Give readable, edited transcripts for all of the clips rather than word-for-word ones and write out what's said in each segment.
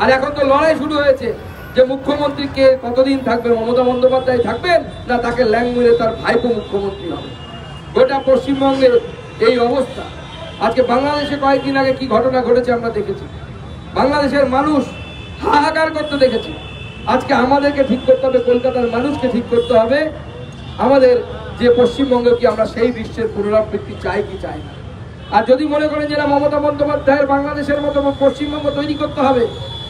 আর এখন তো লড়াই শুরু হয়েছে যে মুখ্যমন্ত্রী কে কতদিন থাকবে, মমতা বন্দ্যোপাধ্যায় থাকবেন না তাকে ল্যাং মেরে তার ভাইপো মুখ্যমন্ত্রী হবে। গোটা পশ্চিমবঙ্গের এই অবস্থা। আজকে বাংলাদেশে কয়েকদিন আগে কি ঘটনা ঘটেছে আমরা দেখেছি। বাংলাদেশের মানুষ হাহাকার করতে দেখেছি। আজকে আমাদেরকে ঠিক করতে হবে, কলকাতার মানুষকে ঠিক করতে হবে আমাদের যে পশ্চিমবঙ্গ কি আমরা সেই বিশ্বের পুনরাবৃত্তি চাই কি চাই না। আর যদি মনে করেন যে না মমতা বন্দ্যোপাধ্যায়ের বাংলাদেশের মতো পশ্চিমবঙ্গ তৈরি করতে হবে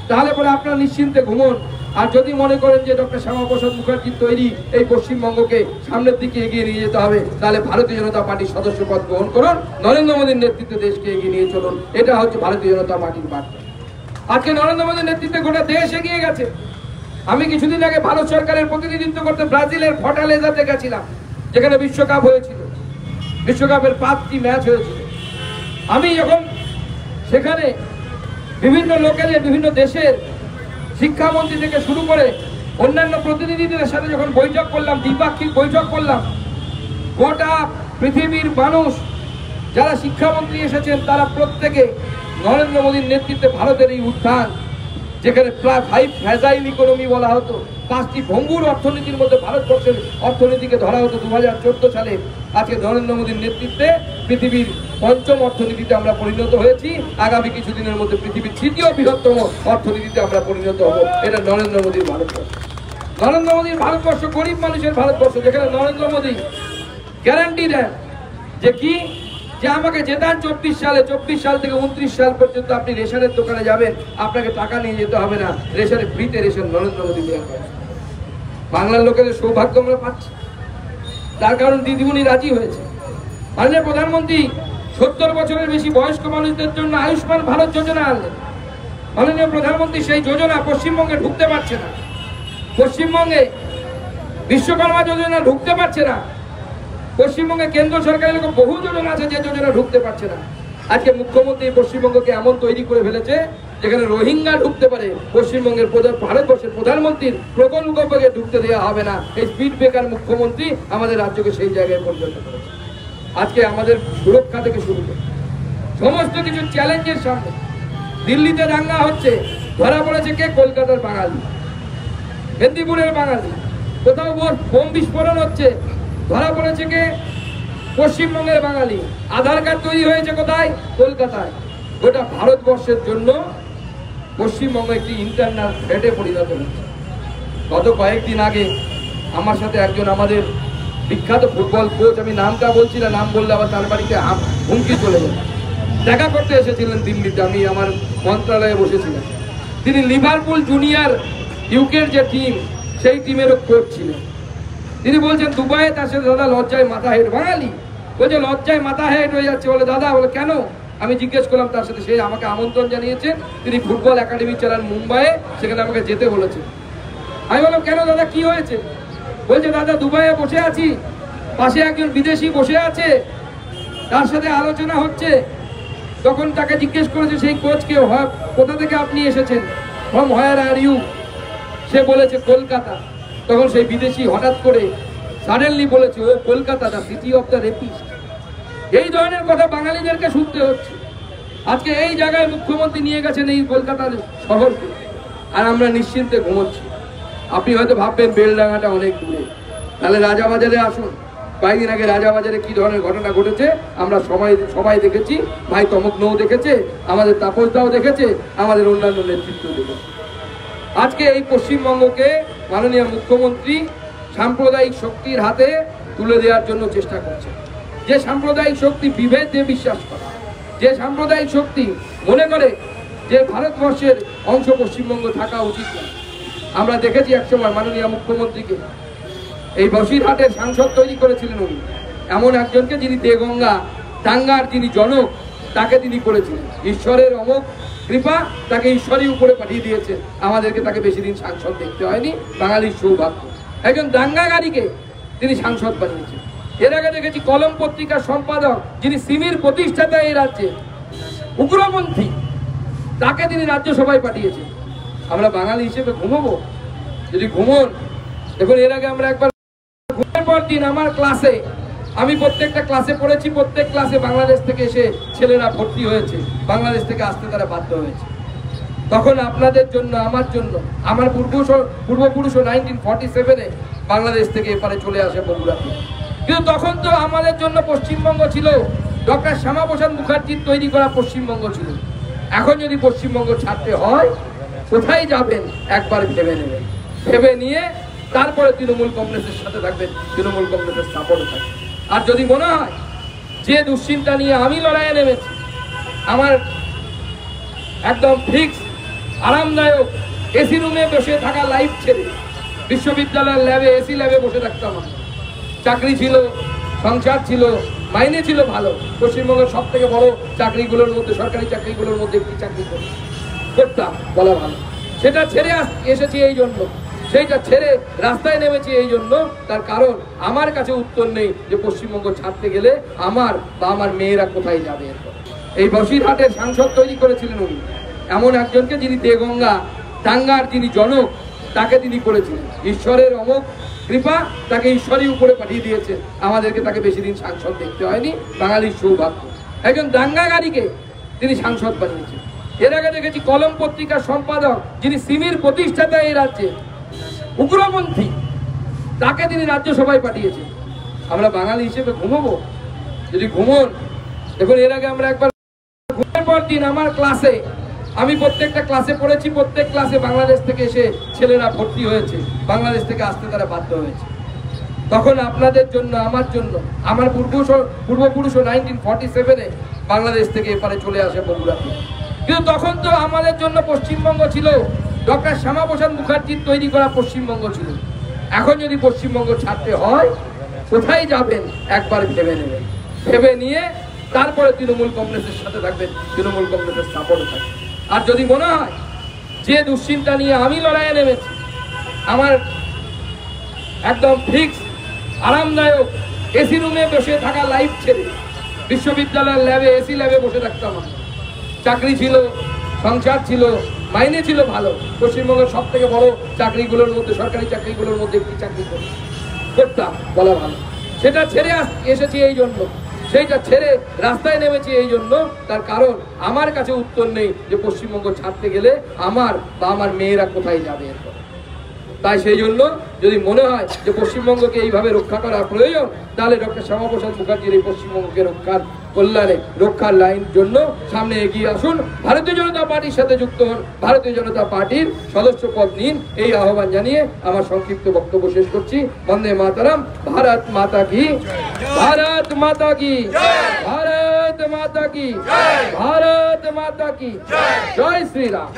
তাহলে পরে আপনারা নিশ্চিন্তে ঘুমন। আর যদি মনে করেন যে ডক্টর শ্যামাপ্রসাদ মুখার্জির তৈরি এই পশ্চিমবঙ্গকে সামনের দিকে এগিয়ে নিয়ে যেতে হবে তাহলে ভারতীয় জনতা পার্টির সদস্য পদ গ্রহণ করুন, নরেন্দ্র মোদীর নেতৃত্বে দেশকে এগিয়ে নিয়ে চলুন। এটা হচ্ছে ভারতীয় জনতা পার্টির বার্তা। আজকে নরেন্দ্র মোদীর নেতৃত্বে গোটা দেশ এগিয়ে গেছে। আমি কিছুদিন আগে ভারত সরকারের প্রতিনিধিত্ব করতে ব্রাজিলের ফর্টালেজাতে গেছিলাম, যেখানে বিশ্বকাপ হয়েছিল। বিশ্বকাপের 5টি ম্যাচ হয়েছিল। আমি যখন সেখানে বিভিন্ন লোকেদের, বিভিন্ন দেশের শিক্ষামন্ত্রী থেকে শুরু করে অন্যান্য প্রতিনিধিদের সাথে যখন বৈঠক করলাম, দ্বিপাক্ষিক বৈঠক করলাম, গোটা পৃথিবীর মানুষ যারা শিক্ষামন্ত্রী এসেছেন তারা প্রত্যেকে নরেন্দ্র মোদীর নেতৃত্বে ভারতের এই উত্থান, যেখানে প্রায় 5 ফ্যাজাইল ইকোনমি বলা হতো, 5টি ভঙ্গুর অর্থনীতির মধ্যে ভারতবর্ষের অর্থনীতিকে ধরা হতো 2014 সালে, আজকে নরেন্দ্র মোদীর নেতৃত্বে পৃথিবীর 5ম অর্থনীতিতে আমরা পরিণত হয়েছি। আগামী কিছুদিনের মধ্যে পৃথিবীর 3য় বৃহত্তম অর্থনীতিতে আমরা পরিণত হব। এটা নরেন্দ্র মোদীর ভারতবর্ষ। নরেন্দ্র মোদীর ভারতবর্ষ গরিব মানুষের ভারতবর্ষ, যেখানে নরেন্দ্র মোদী গ্যারান্টি দেন যে কি, যে আমাকে জেতান 24 সালে, 24 সাল থেকে 29 সাল পর্যন্ত আপনি রেশনের দোকানে যাবেন, আপনাকে টাকা নিয়ে যেতে হবে না, রেশনে ফ্রিতে রেশন নরেন্দ্র মোদী দেওয়া হবে। বাংলার লোকেদের সৌভাগ্য আমরা পাচ্ছি, তার কারণ দিদিমণি রাজি হয়েছে। মাননীয় প্রধানমন্ত্রী 70 বছরের বেশি বয়স্ক মানুষদের জন্য আয়ুষ্মান ভারত যোজনা আনলেন। মাননীয় প্রধানমন্ত্রী সেই যোজনা পশ্চিমবঙ্গে ঢুকতে পারছে না। পশ্চিমবঙ্গে বিশ্বকর্মা যোজনা ঢুকতে পারছে না। পশ্চিমবঙ্গে কেন্দ্র সরকারের এরকম বহু যোজনা আছে যে যোজনা ঢুকতে পারছে না। আজকে মুখ্যমন্ত্রী পশ্চিমবঙ্গকে এমন তৈরি করে ফেলেছে যেখানে রোহিঙ্গা ঢুকতে পারে, পশ্চিমবঙ্গের ভারতবর্ষের প্রধানমন্ত্রীর প্রকল্পকে ঢুকতে দেওয়া হবে না। এই স্পিড ব্রেকার মুখ্যমন্ত্রী আমাদের রাজ্যকে সেই জায়গায় পর্যন্ত করেছে। আজকে আমাদের সুরক্ষা থেকে শুরু করে সমস্ত কিছু চ্যালেঞ্জের সামনে দিল্লিতে দাঙ্গা হচ্ছে, ধরা পড়েছে কে? কলকাতার বাঙালি, মেদিনীপুরের বাঙালি। কোথাও বোম বিস্ফোরণ হচ্ছে, ধরা পড়েছে কে? পশ্চিমবঙ্গের বাঙালি। আধার কার্ড তৈরি হয়েছে কোথায়? কলকাতায়। গোটা ভারতবর্ষের জন্য পশ্চিমবঙ্গ একটি ইন্টারনাল থ্রেটে পরিণত হচ্ছে। গত কয়েকদিন আগে আমার সাথে একজন আমাদের বিখ্যাত ফুটবল কোচ, আমি নামটা বলছি না, নাম বললে আবার তার বাড়িতে হুমকি চলে যাবে, দেখা করতে এসেছিলেন দিল্লিতে। আমি আমার মন্ত্রণালয়ে বসেছিলাম। তিনি লিভারপুল জুনিয়র ইউকের যে টিম, সেই টিমেরও কোচ ছিলেন। তিনি বলছেন দুবাইয়ে তার সাথে দাদা লজ্জায় মাথা হেঁট, বাঙালি বলছে লজ্জায় মাথা হেঁট হয়ে যাচ্ছে। বলে দাদা, বলে কেন? আমি জিজ্ঞেস করলাম তার সাথে, সে আমাকে আমন্ত্রণ জানিয়েছে, তিনি ফুটবল একাডেমি চালান মুম্বাইয়ে, সেখানে আমাকে যেতে বলেছে। আমি বললাম কেন দাদা, কি হয়েছে? বলছে দাদা দুবাইয়ে বসে আছি, পাশে একজন বিদেশি বসে আছে, তার সাথে আলোচনা হচ্ছে। তখন তাকে জিজ্ঞেস করেছে সেই কোচকে, কোথা থেকে আপনি এসেছেন, ফ্রম হোয়ার আর ইউ? সে বলেছে কলকাতা। তখন সেই বিদেশি হঠাৎ করে সাডেনলি বলেছে, ও Kolkata, the city of the rapist. এই ধরনের কথা বাঙালিদেরকে শুনতে হচ্ছে। আজকে এই জায়গায় মুখ্যমন্ত্রী নিয়ে গেছেন এই কলকাতার শহরকে, আর আমরা নিশ্চিন্তে ঘুমোচ্ছি। আপনি হয়তো ভাববেন বেলডাঙ্গাটা অনেক দূরে, তাহলে রাজাবাজারে আসুন। কয়েকদিন আগে রাজাবাজারে কি ধরনের ঘটনা ঘটেছে আমরা সবাই দেখেছি। ভাই তমগ্নও দেখেছে, আমাদের তাপসদাও দেখেছে, আমাদের অন্যান্য নেতৃত্ব দেখেছে। আজকে এই পশ্চিমবঙ্গকে মাননীয় মুখ্যমন্ত্রী সাম্প্রদায়িক শক্তির হাতে তুলে দেওয়ার জন্য চেষ্টা করছে। যে সাম্প্রদায়িক শক্তি বিভেদে বিশ্বাস করে, যে সাম্প্রদায়িক শক্তি মনে করে যে ভারতবর্ষের অংশ পশ্চিমবঙ্গ থাকা উচিত না। আমরা দেখেছি একসময় মাননীয় মুখ্যমন্ত্রীকে এই বসিরহাটের সাংসদ তৈরি করেছিলেন উনি, এমন একজনকে যিনি দেগঙ্গা দাঙ্গার যিনি জনক, তাকে তিনি করেছিলেন। ঈশ্বরের অমোঘ কৃপা, তাকে ঈশ্বরই উপরে পাঠিয়ে দিয়েছে। আমাদেরকে তাকে বেশি দিন সাংসদ দেখতে হয়নি, বাঙালির সৌভাগ্য। একজন দাঙ্গাকারীকে তিনি সাংসদ বানিয়েছেন। এর আগে দেখেছি কলম পত্রিকার সম্পাদক, যিনি সিমির প্রতিষ্ঠাতা এই রাজ্যে, উগ্রপন্থী, তাকে তিনি রাজ্যসভায় পাঠিয়েছেন। আমরা বাঙালি হিসেবে ঘুমবো? যদি ঘুমন, দেখুন এর আগে আমরা একবার ঘুমের পর দিন আমার ক্লাসে, আমি প্রত্যেকটা ক্লাসে পড়েছি, প্রত্যেক ক্লাসে বাংলাদেশ থেকে এসে ছেলেরা ভর্তি হয়েছে, বাংলাদেশ থেকে আসতে তারা বাধ্য হয়েছে। তখন আপনাদের জন্য, আমার জন্য, আমার পূর্বপুরুষও 1947-এ বাংলাদেশ থেকে এপারে চলে আসে বগুড়াতে। কিন্তু তখন তো আমাদের জন্য পশ্চিমবঙ্গ ছিল, ডক্টর শ্যামাপ্রসাদ মুখার্জির তৈরি করা পশ্চিমবঙ্গ ছিল। এখন যদি পশ্চিমবঙ্গ ছাড়তে হয়, কোথায় যাবেন একবার ভেবে নেবেন। ভেবে নিয়ে তারপরে তৃণমূল কংগ্রেসের সাথে থাকবেন, তৃণমূল কংগ্রেসের সাপোর্টে থাকবেন। আর যদি মনে হয় যে দুশ্চিন্তা নিয়ে আমি লড়াইয়ে নেমেছি, আমার একদম ফিক্স আরামদায়ক এসি রুমে বসে থাকা লাইফ ছেড়ে বিশ্ববিদ্যালয়ের ল্যাবে, এসি ল্যাবে বসে থাকতাম। চাকরি ছিল, সংসার ছিল, মাইনে ছিল ভালো। পশ্চিমবঙ্গের সব থেকে বড় চাকরিগুলোর মধ্যে, সরকারি চাকরিগুলোর মধ্যে একটি চাকরি করতাম বলা ভালো। সেটা ছেড়ে এসেছি এই জন্য, সেইটা ছেড়ে রাস্তায় নেমেছি এই জন্য। তার কারণ আমার কাছে উত্তর নেই যে পশ্চিমবঙ্গ ছাড়তে গেলে আমার বা আমার মেয়েরা কোথায় যাবে। এই বসিরহাটের সাংসদ তৈরি করেছিলেন উনি, এমন একজনকে যিনি দেগঙ্গা দাঙ্গার যিনি জনক, তাকে তিনি করেছিলেন। ঈশ্বরের অমোঘ কৃপা, তাকে ঈশ্বরই উপরে পাঠিয়ে দিয়েছে। আমাদেরকে তাকে বেশি দিন সাংসদ দেখতে হয়নি, বাঙালির সৌভাগ্য। একজন দাঙ্গাকারীকে তিনি সাংসদ বানিয়েছেন। এর আগে দেখেছি কলম পত্রিকার সম্পাদক, যিনি সিমির প্রতিষ্ঠাতা এই রাজ্যে, উগ্রপন্থী, তাকে তিনি রাজ্যসভায় পাঠিয়েছেন। আমরা বাঙালি হিসেবে ঘুমবো? যদি ঘুমন, দেখুন এর আগে আমরা একবার ঘুমের পর দিন আমার ক্লাসে, আমি প্রত্যেকটা ক্লাসে পড়েছি, প্রত্যেক ক্লাসে বাংলাদেশ থেকে এসে ছেলেরা ভর্তি হয়েছে, বাংলাদেশ থেকে আসতে তারা বাধ্য হয়েছে। তখন আপনাদের জন্য, আমার জন্য, আমার পূর্বপুরুষও 1947-এ বাংলাদেশ থেকে এপারে চলে আসে বগুড়াতে। কিন্তু তখন তো আমাদের জন্য পশ্চিমবঙ্গ ছিল, ডক্টর শ্যামাপ্রসাদ মুখার্জির তৈরি করা পশ্চিমবঙ্গ ছিল। এখন যদি পশ্চিমবঙ্গ ছাড়তে হয়, কোথায় যাবেন একবার ভেবে নেবেন। ভেবে নিয়ে তারপরে তৃণমূল কংগ্রেসের সাথে থাকবেন, তৃণমূল কংগ্রেসের সাপোর্টে থাকবেন। আর যদি মনে হয় যে দুশ্চিন্তা নিয়ে আমি লড়াইয়ে নেমেছি, আমার একদম ফিক্স আরামদায়ক এসি রুমে বসে থাকা লাইফ ছেড়ে বিশ্ববিদ্যালয়ের ল্যাবে, এসি ল্যাবে বসে থাকতাম। চাকরি ছিল, সংসার ছিল, মাইনে ছিল ভালো। পশ্চিমবঙ্গের সব থেকে বড় চাকরিগুলোর মধ্যে, সরকারি চাকরিগুলোর মধ্যে একটি চাকরি করতাম বলা ভালো। সেটা ছেড়ে এসেছি এই জন্য, সেইটা ছেড়ে রাস্তায় নেমেছি এই জন্য। তার কারণ আমার কাছে উত্তর নেই যে পশ্চিমবঙ্গ ছাড়তে গেলে আমার বা আমার মেয়েরা কোথায় যাবে। তাই সেই জন্য যদি মনে হয় যে পশ্চিমবঙ্গকে এইভাবে রক্ষা করা প্রয়োজন, তাহলে ডক্টর শ্যামাপ্রসাদ মুখার্জির এই পশ্চিমবঙ্গকে রক্ষার লাইন জন্য সামনে এগিয়ে আসুন। ভারতীয় জনতা পার্টির সাথে যুক্ত হন, ভারতীয় জনতা পার্টির সদস্য পদ নিন, এই আহ্বান জানিয়ে আমার সংক্ষিপ্ত বক্তব্য শেষ করছি। বন্দে মাতরম। ভারত মাতা কি, ভারত মাতা কি, ভারত মাতা কি, ভারত মাতা কি জয় শ্রীরাম।